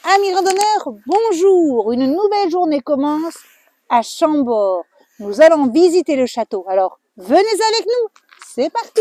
Amis randonneurs, bonjour! Une nouvelle journée commence à Chambord. Nous allons visiter le château. Alors, venez avec nous. C'est parti!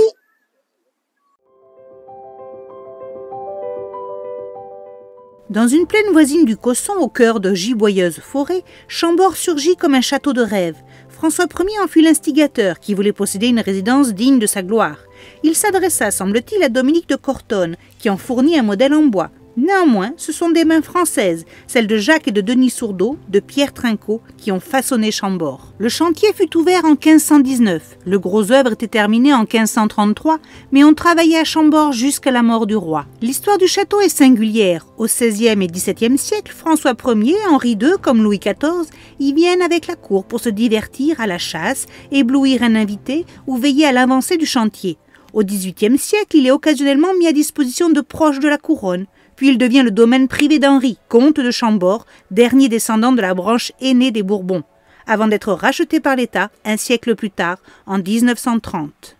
Dans une plaine voisine du Cosson, au cœur de giboyeuse forêt, Chambord surgit comme un château de rêve. François Ier en fut l'instigateur, qui voulait posséder une résidence digne de sa gloire. Il s'adressa, semble-t-il, à Dominique de Cortone, qui en fournit un modèle en bois. Néanmoins, ce sont des mains françaises, celles de Jacques et de Denis Sourdeau, de Pierre Trinquot, qui ont façonné Chambord. Le chantier fut ouvert en 1519. Le gros œuvre était terminé en 1533, mais on travaillait à Chambord jusqu'à la mort du roi. L'histoire du château est singulière. Au XVIe et XVIIe siècle, François Ier, Henri II comme Louis XIV y viennent avec la cour pour se divertir à la chasse, éblouir un invité ou veiller à l'avancée du chantier. Au XVIIIe siècle, il est occasionnellement mis à disposition de proches de la couronne. Puis il devient le domaine privé d'Henri, comte de Chambord, dernier descendant de la branche aînée des Bourbons, avant d'être racheté par l'État un siècle plus tard, en 1930.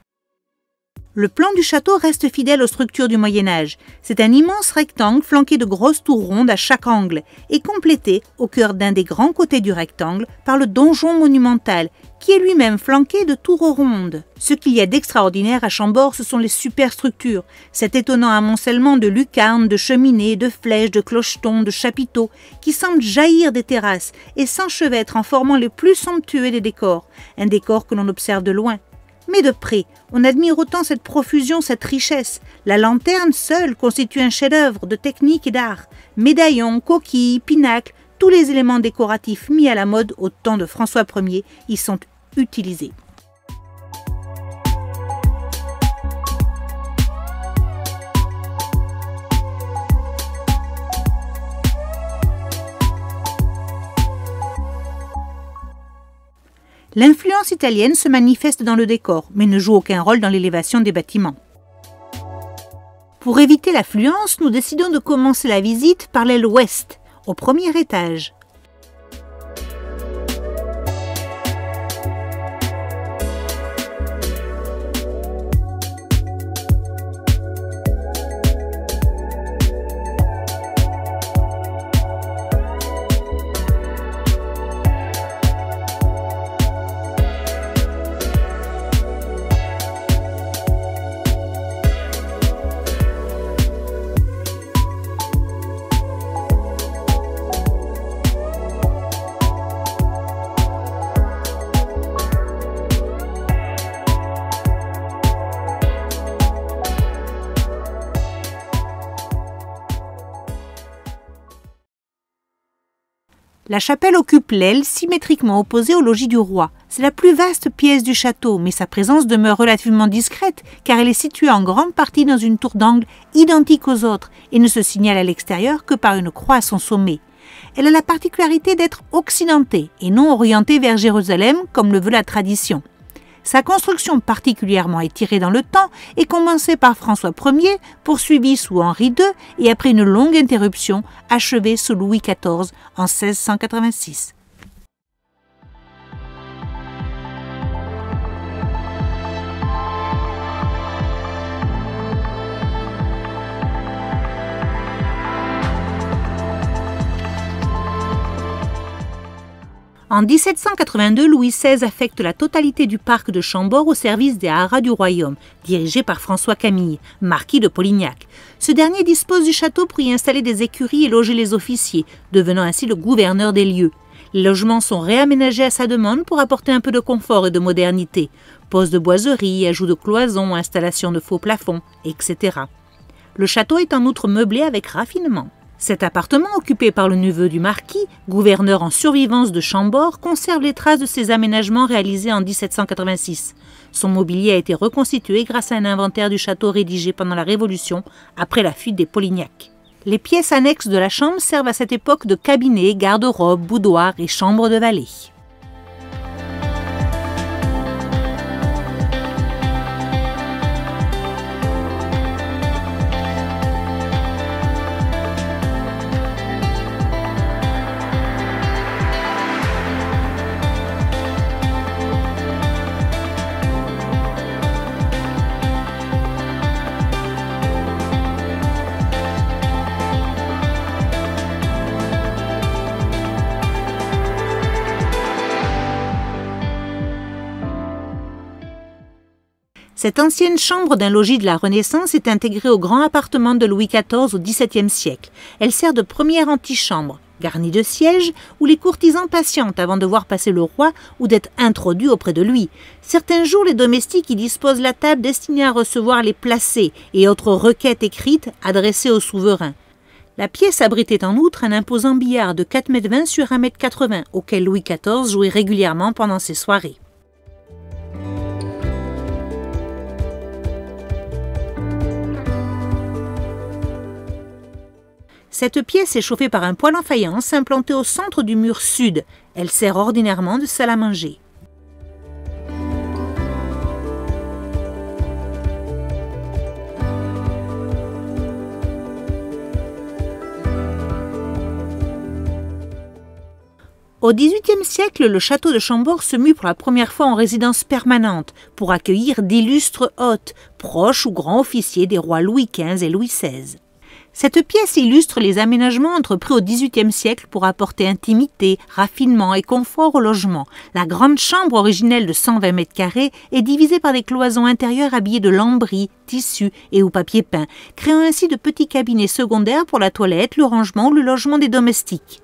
Le plan du château reste fidèle aux structures du Moyen-Âge. C'est un immense rectangle flanqué de grosses tours rondes à chaque angle et complété, au cœur d'un des grands côtés du rectangle, par le donjon monumental, qui est lui-même flanqué de tours rondes. Ce qu'il y a d'extraordinaire à Chambord, ce sont les superstructures, cet étonnant amoncellement de lucarnes, de cheminées, de flèches, de clochetons, de chapiteaux, qui semblent jaillir des terrasses et s'enchevêtrent en formant les plus somptueux des décors, un décor que l'on observe de loin. Mais de près, on admire autant cette profusion, cette richesse. La lanterne seule constitue un chef-d'œuvre de technique et d'art. Médaillons, coquilles, pinacles, tous les éléments décoratifs mis à la mode au temps de François Ier y sont utilisés. L'influence italienne se manifeste dans le décor, mais ne joue aucun rôle dans l'élévation des bâtiments. Pour éviter l'affluence, nous décidons de commencer la visite par l'aile ouest, au premier étage. La chapelle occupe l'aile symétriquement opposée au logis du roi. C'est la plus vaste pièce du château, mais sa présence demeure relativement discrète car elle est située en grande partie dans une tour d'angle identique aux autres et ne se signale à l'extérieur que par une croix à son sommet. Elle a la particularité d'être occidentée et non orientée vers Jérusalem comme le veut la tradition. Sa construction particulièrement étirée dans le temps est commencée par François Ier, poursuivie sous Henri II et après une longue interruption, achevée sous Louis XIV en 1686. En 1782, Louis XVI affecte la totalité du parc de Chambord au service des haras du royaume, dirigé par François Camille, marquis de Polignac. Ce dernier dispose du château pour y installer des écuries et loger les officiers, devenant ainsi le gouverneur des lieux. Les logements sont réaménagés à sa demande pour apporter un peu de confort et de modernité. Pose de boiseries, ajout de cloisons, installation de faux plafonds, etc. Le château est en outre meublé avec raffinement. Cet appartement, occupé par le neveu du marquis, gouverneur en survivance de Chambord, conserve les traces de ses aménagements réalisés en 1786. Son mobilier a été reconstitué grâce à un inventaire du château rédigé pendant la Révolution, après la fuite des Polignac. Les pièces annexes de la chambre servent à cette époque de cabinet, garde-robe, boudoir et chambre de valet. Cette ancienne chambre d'un logis de la Renaissance est intégrée au grand appartement de Louis XIV au XVIIe siècle. Elle sert de première antichambre, garnie de sièges, où les courtisans patientent avant de voir passer le roi ou d'être introduits auprès de lui. Certains jours, les domestiques y disposent la table destinée à recevoir les placets et autres requêtes écrites adressées au souverain. La pièce abritait en outre un imposant billard de 4,20 m sur 1,80 m, auquel Louis XIV jouait régulièrement pendant ses soirées. Cette pièce est chauffée par un poêle en faïence implanté au centre du mur sud. Elle sert ordinairement de salle à manger. Au XVIIIe siècle, le château de Chambord se mue pour la première fois en résidence permanente pour accueillir d'illustres hôtes, proches ou grands officiers des rois Louis XV et Louis XVI. Cette pièce illustre les aménagements entrepris au XVIIIe siècle pour apporter intimité, raffinement et confort au logement. La grande chambre originelle de 120 mètres carrés est divisée par des cloisons intérieures habillées de lambris, tissus et ou papier peint, créant ainsi de petits cabinets secondaires pour la toilette, le rangement ou le logement des domestiques.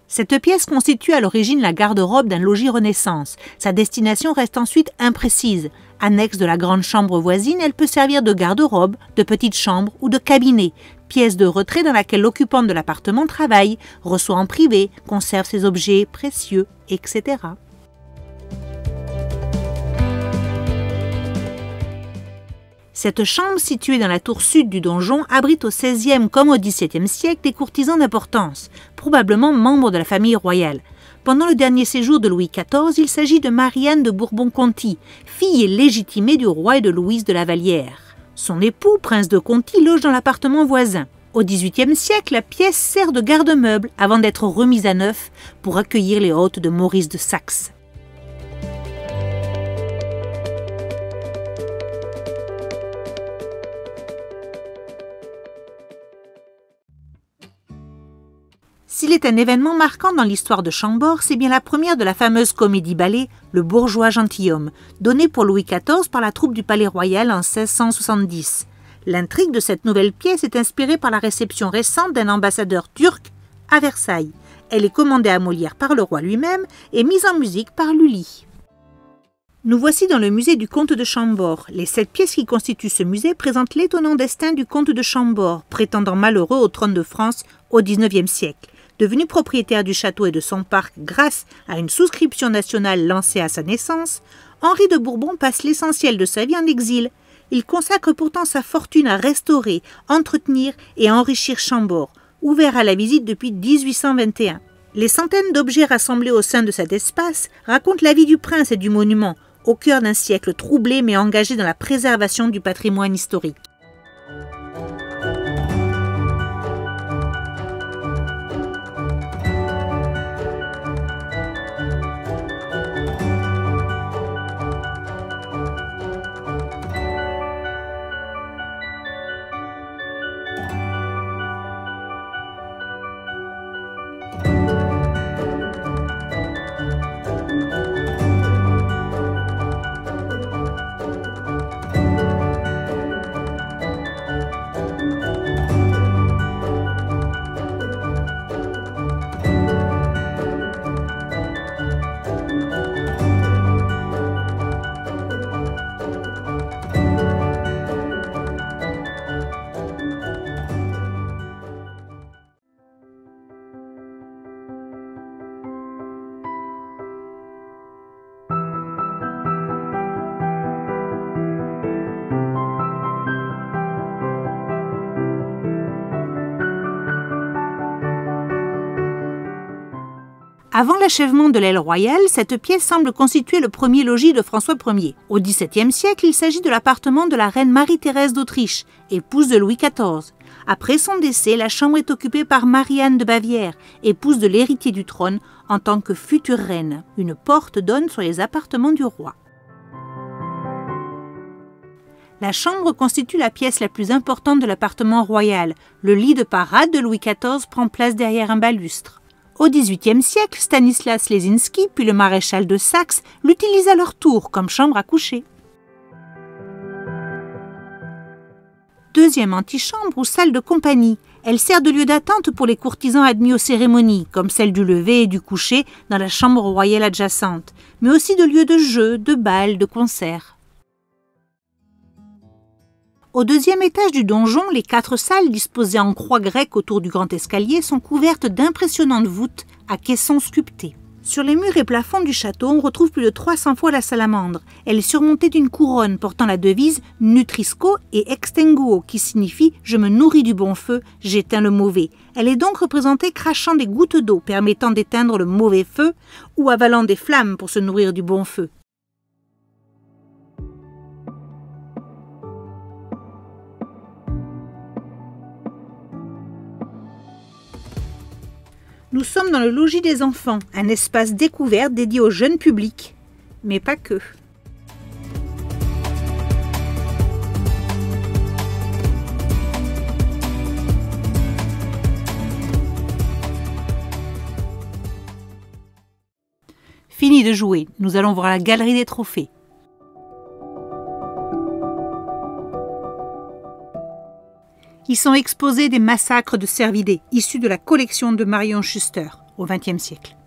Cette pièce constitue à l'origine la garde-robe d'un logis Renaissance. Sa destination reste ensuite imprécise. Annexe de la grande chambre voisine, elle peut servir de garde-robe, de petite chambre ou de cabinet. Pièce de retrait dans laquelle l'occupant de l'appartement travaille, reçoit en privé, conserve ses objets précieux, etc. Cette chambre, située dans la tour sud du donjon, abrite au XVIe comme au XVIIe siècle des courtisans d'importance, probablement membres de la famille royale. Pendant le dernier séjour de Louis XIV, il s'agit de Marie-Anne de Bourbon-Conti, fille légitimée du roi et de Louise de la Vallière. Son époux, prince de Conti, loge dans l'appartement voisin. Au XVIIIe siècle, la pièce sert de garde-meuble avant d'être remise à neuf pour accueillir les hôtes de Maurice de Saxe. S'il est un événement marquant dans l'histoire de Chambord, c'est bien la première de la fameuse comédie-ballet « Le bourgeois gentilhomme », donnée pour Louis XIV par la troupe du Palais Royal en 1670. L'intrigue de cette nouvelle pièce est inspirée par la réception récente d'un ambassadeur turc à Versailles. Elle est commandée à Molière par le roi lui-même et mise en musique par Lully. Nous voici dans le musée du comte de Chambord. Les 7 pièces qui constituent ce musée présentent l'étonnant destin du comte de Chambord, prétendant malheureux au trône de France au XIXe siècle. Devenu propriétaire du château et de son parc grâce à une souscription nationale lancée à sa naissance, Henri de Bourbon passe l'essentiel de sa vie en exil. Il consacre pourtant sa fortune à restaurer, entretenir et enrichir Chambord, ouvert à la visite depuis 1821. Les centaines d'objets rassemblés au sein de cet espace racontent la vie du prince et du monument, au cœur d'un siècle troublé mais engagé dans la préservation du patrimoine historique. Avant l'achèvement de l'aile royale, cette pièce semble constituer le premier logis de François Ier. Au XVIIe siècle, il s'agit de l'appartement de la reine Marie-Thérèse d'Autriche, épouse de Louis XIV. Après son décès, la chambre est occupée par Marie-Anne de Bavière, épouse de l'héritier du trône, en tant que future reine. Une porte donne sur les appartements du roi. La chambre constitue la pièce la plus importante de l'appartement royal. Le lit de parade de Louis XIV prend place derrière un balustre. Au XVIIIe siècle, Stanislas Lesinski puis le maréchal de Saxe l'utilisent à leur tour comme chambre à coucher. Deuxième antichambre ou salle de compagnie. Elle sert de lieu d'attente pour les courtisans admis aux cérémonies, comme celle du lever et du coucher dans la chambre royale adjacente, mais aussi de lieu de jeu, de bal, de concert. Au deuxième étage du donjon, les 4 salles disposées en croix grecque autour du grand escalier sont couvertes d'impressionnantes voûtes à caissons sculptés. Sur les murs et plafonds du château, on retrouve plus de 300 fois la salamandre. Elle est surmontée d'une couronne portant la devise « Nutrisco » et « Extinguo » qui signifie « Je me nourris du bon feu, j'éteins le mauvais ». Elle est donc représentée crachant des gouttes d'eau permettant d'éteindre le mauvais feu ou avalant des flammes pour se nourrir du bon feu. Nous sommes dans le logis des enfants, un espace découvert dédié au jeune public, mais pas que. Fini de jouer, nous allons voir la galerie des trophées. Y sont exposés des massacres de cervidés, issus de la collection de Marion Schuster au XXe siècle.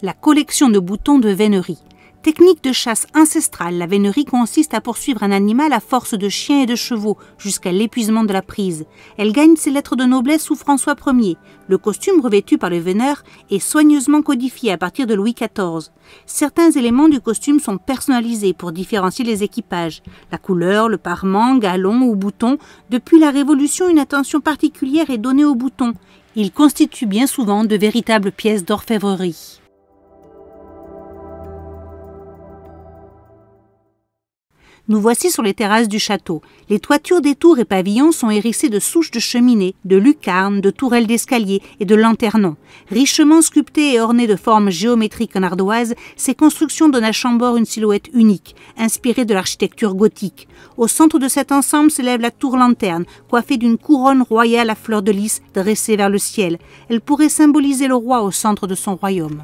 La collection de boutons de vénerie. Technique de chasse ancestrale, la vénerie consiste à poursuivre un animal à force de chiens et de chevaux jusqu'à l'épuisement de la prise. Elle gagne ses lettres de noblesse sous François Ier. Le costume revêtu par le veineur est soigneusement codifié à partir de Louis XIV. Certains éléments du costume sont personnalisés pour différencier les équipages. La couleur, le parement, galon ou bouton. Depuis la Révolution, une attention particulière est donnée aux boutons. Ils constituent bien souvent de véritables pièces d'orfèvrerie. Nous voici sur les terrasses du château. Les toitures des tours et pavillons sont hérissées de souches de cheminées, de lucarnes, de tourelles d'escalier et de lanternons. Richement sculptées et ornées de formes géométriques en ardoise, ces constructions donnent à Chambord une silhouette unique, inspirée de l'architecture gothique. Au centre de cet ensemble s'élève la tour-lanterne, coiffée d'une couronne royale à fleurs de lys dressée vers le ciel. Elle pourrait symboliser le roi au centre de son royaume.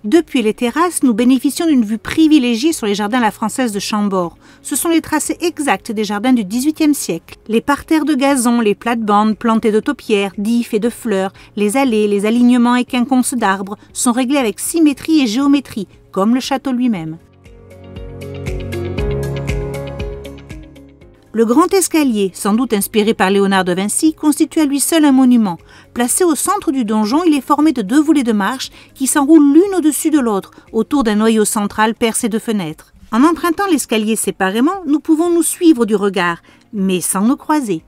Depuis les terrasses, nous bénéficions d'une vue privilégiée sur les jardins à la française de Chambord. Ce sont les tracés exacts des jardins du XVIIIe siècle. Les parterres de gazon, les plates-bandes plantées de taupières, d'ifs et de fleurs, les allées, les alignements et quinconces d'arbres sont réglés avec symétrie et géométrie, comme le château lui-même. Le grand escalier, sans doute inspiré par Léonard de Vinci, constitue à lui seul un monument. Placé au centre du donjon, il est formé de 2 volets de marche qui s'enroulent l'une au-dessus de l'autre, autour d'un noyau central percé de fenêtres. En empruntant l'escalier séparément, nous pouvons nous suivre du regard, mais sans nous croiser.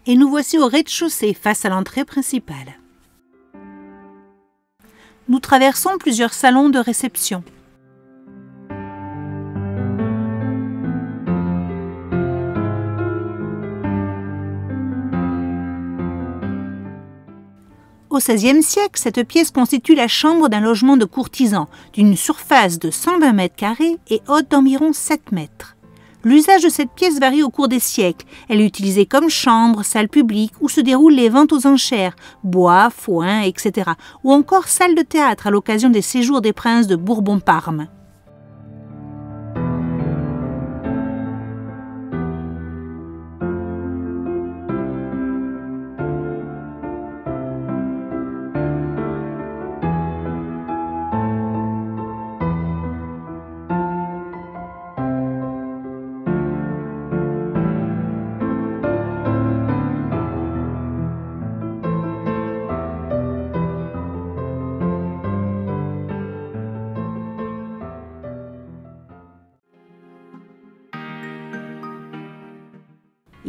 Et nous voici au rez-de-chaussée, face à l'entrée principale. Nous traversons plusieurs salons de réception. Au XVIe siècle, cette pièce constitue la chambre d'un logement de courtisans, d'une surface de 120 mètres carrés et haute d'environ 7 mètres. L'usage de cette pièce varie au cours des siècles. Elle est utilisée comme chambre, salle publique, où se déroulent les ventes aux enchères, bois, foin, etc. Ou encore salle de théâtre à l'occasion des séjours des princes de Bourbon-Parme.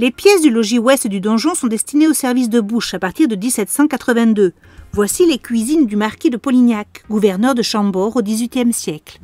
Les pièces du logis ouest du donjon sont destinées au service de bouche à partir de 1782. Voici les cuisines du marquis de Polignac, gouverneur de Chambord au XVIIIe siècle.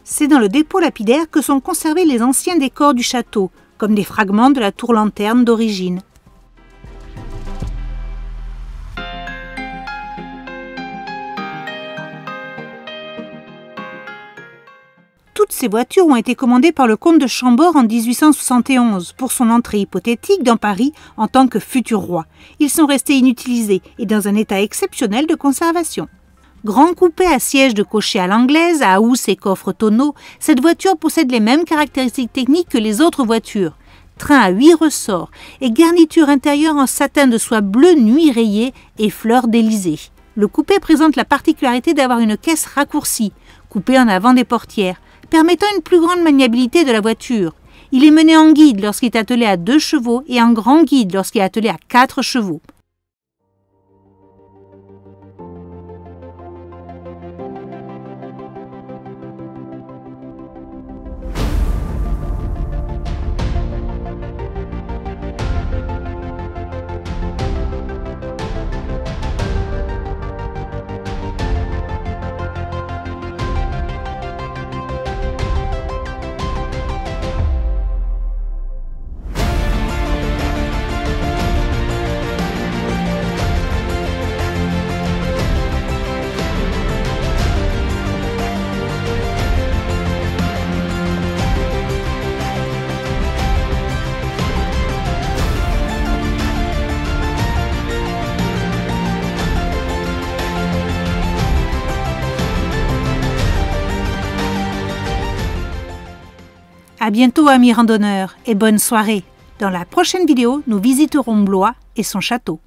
C'est dans le dépôt lapidaire que sont conservés les anciens décors du château, comme des fragments de la tour-lanterne d'origine. Toutes ces voitures ont été commandées par le comte de Chambord en 1871 pour son entrée hypothétique dans Paris en tant que futur roi. Ils sont restés inutilisés et dans un état exceptionnel de conservation. Grand coupé à siège de cocher à l'anglaise, à housse et coffre tonneau, cette voiture possède les mêmes caractéristiques techniques que les autres voitures. Train à 8 ressorts et garniture intérieure en satin de soie bleu nuit rayée et fleurs d'Élysée. Le coupé présente la particularité d'avoir une caisse raccourcie, coupée en avant des portières, permettant une plus grande maniabilité de la voiture. Il est mené en guide lorsqu'il est attelé à 2 chevaux et en grand guide lorsqu'il est attelé à 4 chevaux. À bientôt amis randonneurs et bonne soirée. Dans la prochaine vidéo, nous visiterons Blois et son château.